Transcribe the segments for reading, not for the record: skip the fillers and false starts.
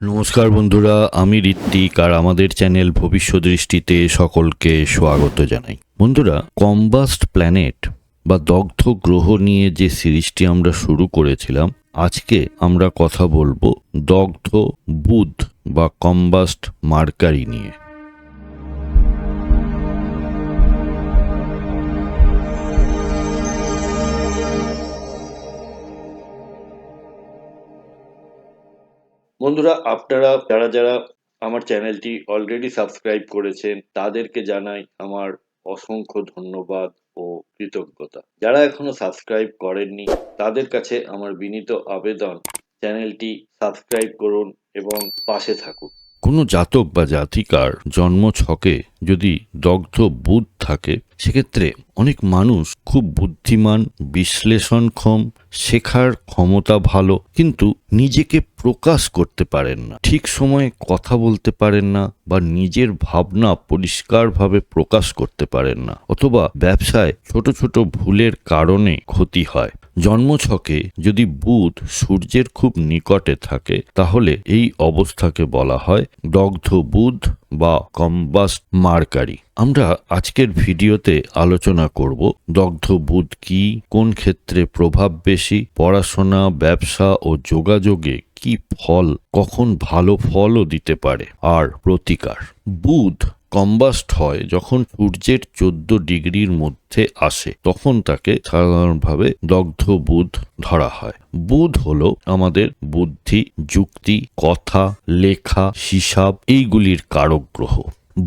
নমস্কার বন্ধুরা, আমি ঋত্বিক আর আমাদের চ্যানেল ভবিষ্যদৃষ্টিতে সকলকে স্বাগত জানাই। বন্ধুরা, কম্বাস্ট প্ল্যানেট বা দগ্ধ গ্রহ নিয়ে যে সিরিজটি আমরা শুরু করেছিলাম, আজকে আমরা কথা বলবো দগ্ধ বুধ বা কম্বাস্ট মার্কারি নিয়ে। বন্ধুরা, আপনারা যারা আমার চ্যানেলটি অলরেডি সাবস্ক্রাইব করেছেন তাদেরকে জানাই আমার অসংখ্য ধন্যবাদ ও কৃতজ্ঞতা। যারা এখনো সাবস্ক্রাইব করেননি তাদের কাছে আমার বিনীত আবেদন, চ্যানেলটি সাবস্ক্রাইব করুন এবং পাশে থাকুন। কোনো জাতক বা জাতিকার জন্ম ছকে যদি দগ্ধ বুধ থাকে, সেক্ষেত্রে অনেক মানুষ খুব বুদ্ধিমান, বিশ্লেষণক্ষম, শেখার ক্ষমতা ভালো, কিন্তু নিজেকে প্রকাশ করতে পারেন না, ঠিক সময়ে কথা বলতে পারেন না, বা নিজের ভাবনা পরিষ্কারভাবে প্রকাশ করতে পারেন না, অথবা ব্যবসায় ছোট ছোট ভুলের কারণে ক্ষতি হয়। জন্মছকে যদি বুধ সূর্যের খুব নিকটে থাকে, তাহলে এই অবস্থাকে বলা হয় দগ্ধ বুধ বা কম্বাস্ট মার্কারি। আমরা আজকের ভিডিওতে আলোচনা করব দগ্ধ বুধ কি, কোন ক্ষেত্রে প্রভাব বেশি, পড়াশোনা, ব্যবসা ও যোগাযোগে কি ফল, কখন ভালো ফলও দিতে পারে, আর প্রতিকার। বুধ কম্বাস্ট হয় যখন সূর্যের 14 ডিগ্রির মধ্যে আসে, তখন তাকে সাধারণভাবে দগ্ধ বুধ ধরা হয়। বুধ হলো আমাদের বুদ্ধি, যুক্তি, কথা, লেখা, হিসাব এইগুলির কারক গ্রহ।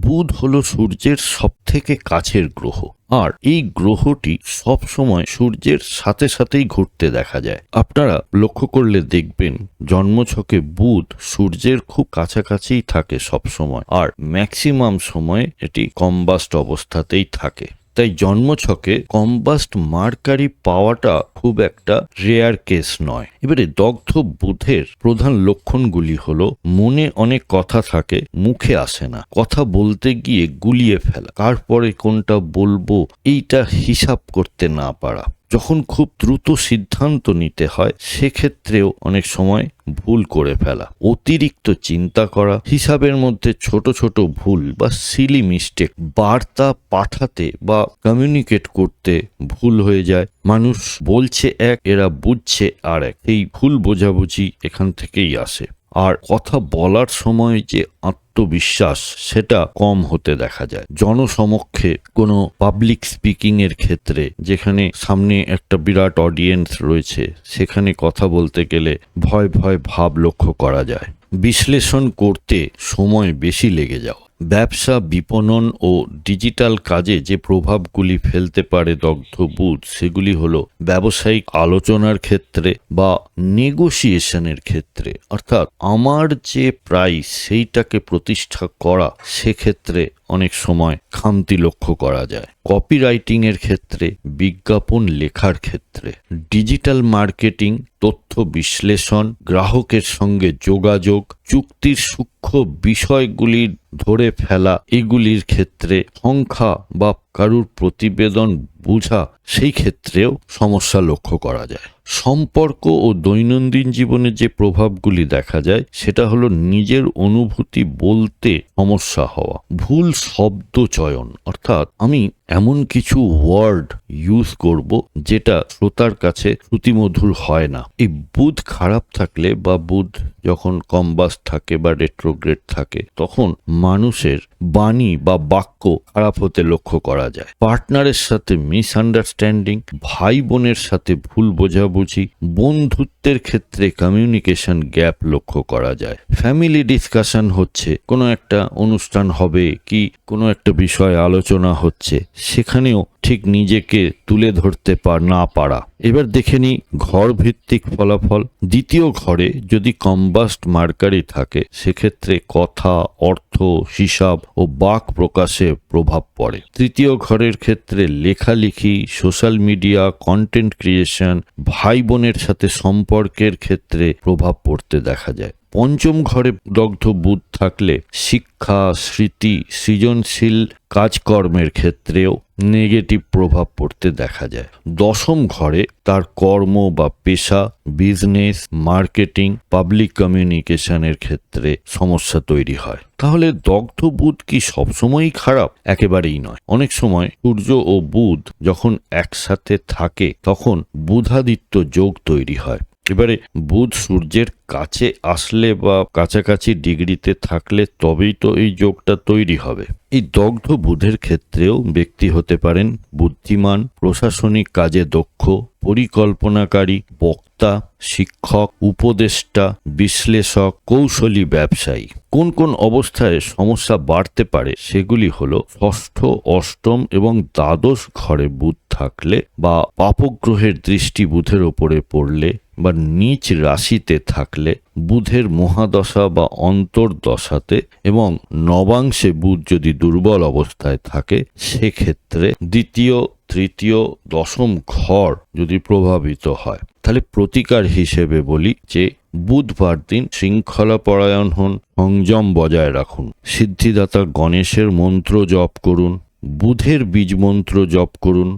বুধ হলো সূর্যের সবথেকে কাছের গ্রহ, আর এই গ্রহটি সব সময় সূর্যের সাথে সাথেই ঘুরতে দেখা যায়। আপনারা লক্ষ্য করলে দেখবেন জন্মছকে বুধ সূর্যের খুব কাছাকাছিই থাকে সব সময়, আর ম্যাক্সিমাম সময় এটি কম্বাস্ট অবস্থাতেই থাকে। তাই জন্মছকে কম্বাস্ট মার্কারি পাওয়াটা খুব একটা রেয়ার কেস নয়। এবারে দগ্ধ বুধের প্রধান লক্ষণগুলি হলো মনে অনেক কথা থাকে, মুখে আসে না, কথা বলতে গিয়ে গুলিয়ে ফেলা, কার পরে কোনটা বলবো এইটা হিসাব করতে না পারা, যখন খুব দ্রুত সিদ্ধান্ত নিতে হয় সেক্ষেত্রেও অনেক সময় ভুল করে ফেলা, অতিরিক্ত চিন্তা করা, হিসাবের মধ্যে ছোট ছোট ভুল বা সিলি মিস্টেক, বার্তা পাঠাতে বা কমিউনিকেট করতে ভুল হয়ে যায়, মানুষ বলছে এক, এরা বুঝছে আর এক, এই ভুল বোঝাবুঝি এখান থেকেই আসে। আর কথা বলার সময় যে আত্মবিশ্বাস সেটা কম হতে দেখা যায়। জনসমক্ষে কোনো পাবলিক স্পিকিং এর ক্ষেত্রে, যেখানে সামনে একটা বিরাট অডিয়েন্স রয়েছে, সেখানে কথা বলতে গেলে ভয় ভয় ভাব লক্ষ্য করা যায়। বিশ্লেষণ করতে সময় বেশি লেগে যাওয়া। ব্যবসা, বিপণন ও ডিজিটাল কাজে যে প্রভাবগুলি ফেলতে পারে দগ্ধ বুধ, সেগুলি হলো ব্যবসায়িক আলোচনার ক্ষেত্রে বা নেগোসিয়েশনের ক্ষেত্রে, অর্থাৎ আমার যে প্রাইস সেইটাকে প্রতিষ্ঠা করা, সেক্ষেত্রে অনেক সময় খামতি লক্ষ্য করা যায়। কপিরাইটিং এর ক্ষেত্রে, বিজ্ঞাপন লেখার ক্ষেত্রে, ডিজিটাল মার্কেটিং, তথ্য বিশ্লেষণ, গ্রাহকের সঙ্গে যোগাযোগ, চুক্তির সূক্ষ্ম বিষয়গুলি ধরে ফেলা, এগুলির ক্ষেত্রে সংখ্যা বা কারুর প্রতিবেদন বোঝা, সেই ক্ষেত্রেও সমস্যা লক্ষ্য করা যায়। সম্পর্ক ও দৈনন্দিন জীবনে যে প্রভাবগুলি দেখা যায়, সেটা হলো নিজের অনুভূতি বলতে সমস্যা হওয়া, ভুল শব্দ চয়ন, অর্থাৎ আমি এমন কিছু ওয়ার্ড ইউজ করব যেটা শ্রোতার কাছে শ্রুতিমধুর হয় না। এই বুধ খারাপ থাকলে বা বুধ যখন কম্বাস্ট থাকে বা রেট্রোগ্রেড থাকে, তখন মানুষের বাণী বা বাক্য খারাপ হতে লক্ষ্য করা যায়। পার্টনারের সাথে মিসআন্ডারস্ট্যান্ডিং, ভাই বোনের সাথে ভুল বোঝাবুঝি, বন্ধুত্বের ক্ষেত্রে কমিউনিকেশন গ্যাপ লক্ষ্য করা যায়। ফ্যামিলি ডিসকাশন হচ্ছে, কোনো একটা অনুষ্ঠান হবে কি কোনো একটা বিষয়ে আলোচনা হচ্ছে, সেখানেও ঠিক নিজেকে তুলে ধরতে না পারা। এবার দেখে নি ঘর ভিত্তিক ফলাফল। দ্বিতীয় ঘরে যদি কম্বাস্ট মার্কারি থাকে, সেক্ষেত্রে কথা, অর্থ, হিসাব ও বাক প্রকাশে প্রভাব পড়ে। তৃতীয় ঘরের ক্ষেত্রে লেখালেখি, সোশ্যাল মিডিয়া, কন্টেন্ট ক্রিয়েশন, ভাই বোনের সাথে সম্পর্কের ক্ষেত্রে প্রভাব পড়তে দেখা যায়। পঞ্চম ঘরে দগ্ধ বুধ থাকলে শিক্ষা, স্মৃতি, সৃজনশীল কাজকর্মের ক্ষেত্রেও নেগেটিভ প্রভাব পড়তে দেখা যায়। দশম ঘরে তার কর্ম বা পেশা, বিজনেস, মার্কেটিং, পাবলিক কমিউনিকেশনের ক্ষেত্রে সমস্যা তৈরি হয়। তাহলে দগ্ধ বুধ কি সবসময়ই খারাপ? একেবারেই নয়। অনেক সময় সূর্য ও বুধ যখন একসাথে থাকে তখন বুধাদিত্য যোগ তৈরি হয়। এবারে বুধ সূর্যের কাছে আসলে বা কাছাকাছি ডিগ্রিতে থাকলে তবেই তো এই যোগটা তৈরি হবে। এই দগ্ধ বুধের ক্ষেত্রেও ব্যক্তি হতে পারেন বুদ্ধিমান, প্রশাসনিক কাজে দক্ষ, পরিকল্পনাকারী, বক্তা, শিক্ষক, উপদেষ্টা, বিশ্লেষক, কৌশলী ব্যবসায়ী। কোন কোন অবস্থায় সমস্যা বাড়তে পারে সেগুলি হলো ষষ্ঠ, অষ্টম এবং দ্বাদশ ঘরে বুধ থাকলে বা পাপগ্রহের দৃষ্টি বুধের ওপরে পড়লে বা নিচ রাশিতে থাকলে, বুধের মহাদশা বা অন্তর্দশাতে এবং নবাংশে বুধ যদি দুর্বল অবস্থায় থাকে সেক্ষেত্রে দ্বিতীয়, তৃতীয়, দশম ঘর যদি প্রভাবিত হয়। তাহলে প্রতিকার হিসেবে বলি যে বুধবার দিন শৃঙ্খলা পরায়ণ হন, সংযম বজায় রাখুন, সিদ্ধিদাতা গণেশের মন্ত্র জপ করুন, বুধের বীজ মন্ত্র জপ করুন,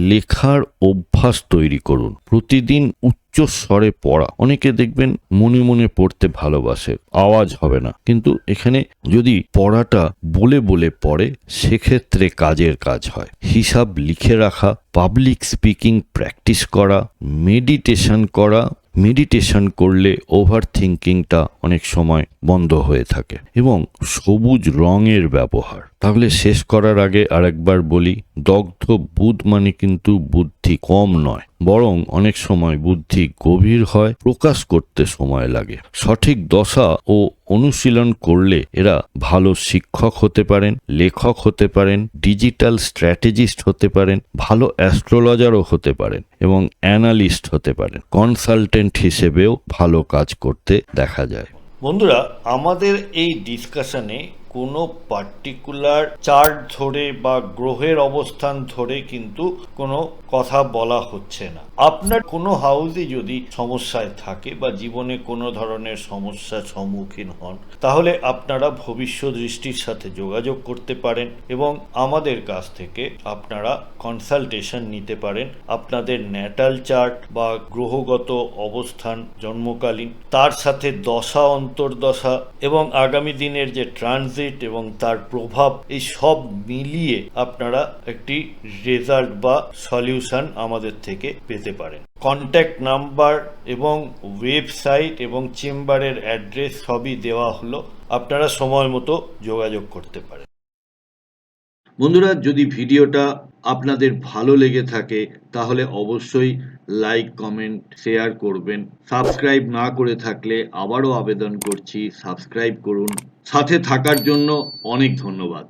লেখার অভ্যাস তৈরি করুন, প্রতিদিন উচ্চ স্বরে পড়া। অনেকে দেখবেন মনে মনে পড়তে ভালোবাসে, আওয়াজ হবে না, কিন্তু এখানে যদি পড়াটা বলে বলে পড়ে সেক্ষেত্রে কাজের কাজ হয়। হিসাব লিখে রাখা, পাবলিক স্পিকিং প্র্যাকটিস করা, মেডিটেশন করলে ওভার থিঙ্কিংটা অনেক সময় বন্ধ হয়ে থাকে, এবং সবুজ রঙের ব্যবহার। তাহলে শেষ করার আগে আরেকবার বলি, দগ্ধ বুধ মানে কিন্তু বুদ্ধি কম নয়, বরং অনেক সময় বুদ্ধি গভীর হয়, প্রকাশ করতে সময় লাগে। সঠিক দশা ও অনুশীলন করলে এরা ভালো শিক্ষক হতে পারেন, লেখক হতে পারেন, ডিজিটাল স্ট্র্যাটেজিস্ট হতে পারেন, ভালো অ্যাস্ট্রোলজারও হতে পারেন এবং অ্যানালিস্ট হতে পারেন। কনসালটেন্ট হিসেবেও ভালো কাজ করতে দেখা যায়। বন্ধুরা, আমাদের এই ডিসকাশনে কোনো পার্টিকুলার চার্ট ধরে বা গ্রহের অবস্থান ধরে কিন্তু কোনো কথা বলা হচ্ছে না। আপনার কোনো হাউসে যদি সমস্যায় থাকে বা জীবনে কোনো ধরনের সমস্যার সম্মুখীন হন, তাহলে আপনারা ভবিষ্য দৃষ্টির সাথে যোগাযোগ করতে পারেন এবং আমাদের কাছ থেকে আপনারা কনসালটেশন নিতে পারেন। আপনাদের ন্যাটাল চার্ট বা গ্রহগত অবস্থান জন্মকালীন, তার সাথে দশা, অন্তর্দশা এবং আগামী দিনের যে ট্রানজিট এবং তার প্রভাব, এই সব মিলিয়ে আপনারা একটি রেজাল্ট বা সলিউশন আমাদের থেকে পেতে পারেন। কন্ট্যাক্ট নাম্বার এবং ওয়েবসাইট এবং চেম্বারের অ্যাড্রেস সবই দেওয়া হলো, আপনারা সময় মতো যোগাযোগ করতে পারেন। বন্ধুরা, যদি ভিডিওটা আপনাদের ভালো লেগে থাকে তাহলে অবশ্যই লাইক, কমেন্ট, শেয়ার করবেন। সাবস্ক্রাইব না করে থাকলে আবারও আবেদন করছি, সাবস্ক্রাইব করুন। সাথে থাকার জন্য অনেক ধন্যবাদ।